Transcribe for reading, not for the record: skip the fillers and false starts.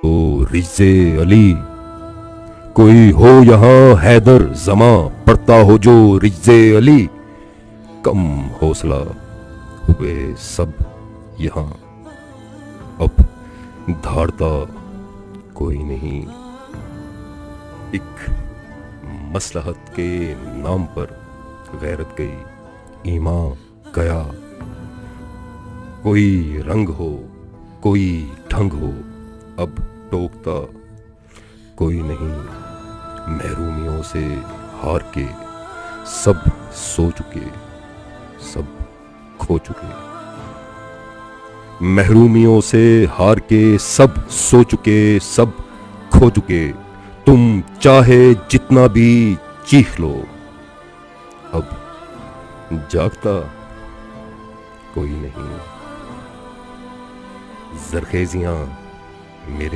ہو رجز علی، کوئی ہو یہاں حیدر زماں پڑھتا ہو جو رجز علی، کم حوصلہ ہوئے سب یہاں، اب دھاڑتا کوئی نہیں۔ ایک مصلحت کے نام پر غیرت گئی، ایمان گیا، کوئی رنگ ہو کوئی ڈھنگ ہو، اب ٹوکتا کوئی نہیں۔ محرومیوں سے ہار کے سب سو چکے سب کھو چکے، محرومیوں سے ہار کے سب سو چکے سب کھو چکے، تم چاہے جتنا بھی چیخ لو، اب جاگتا کوئی نہیں۔ زرخیزیاں میرے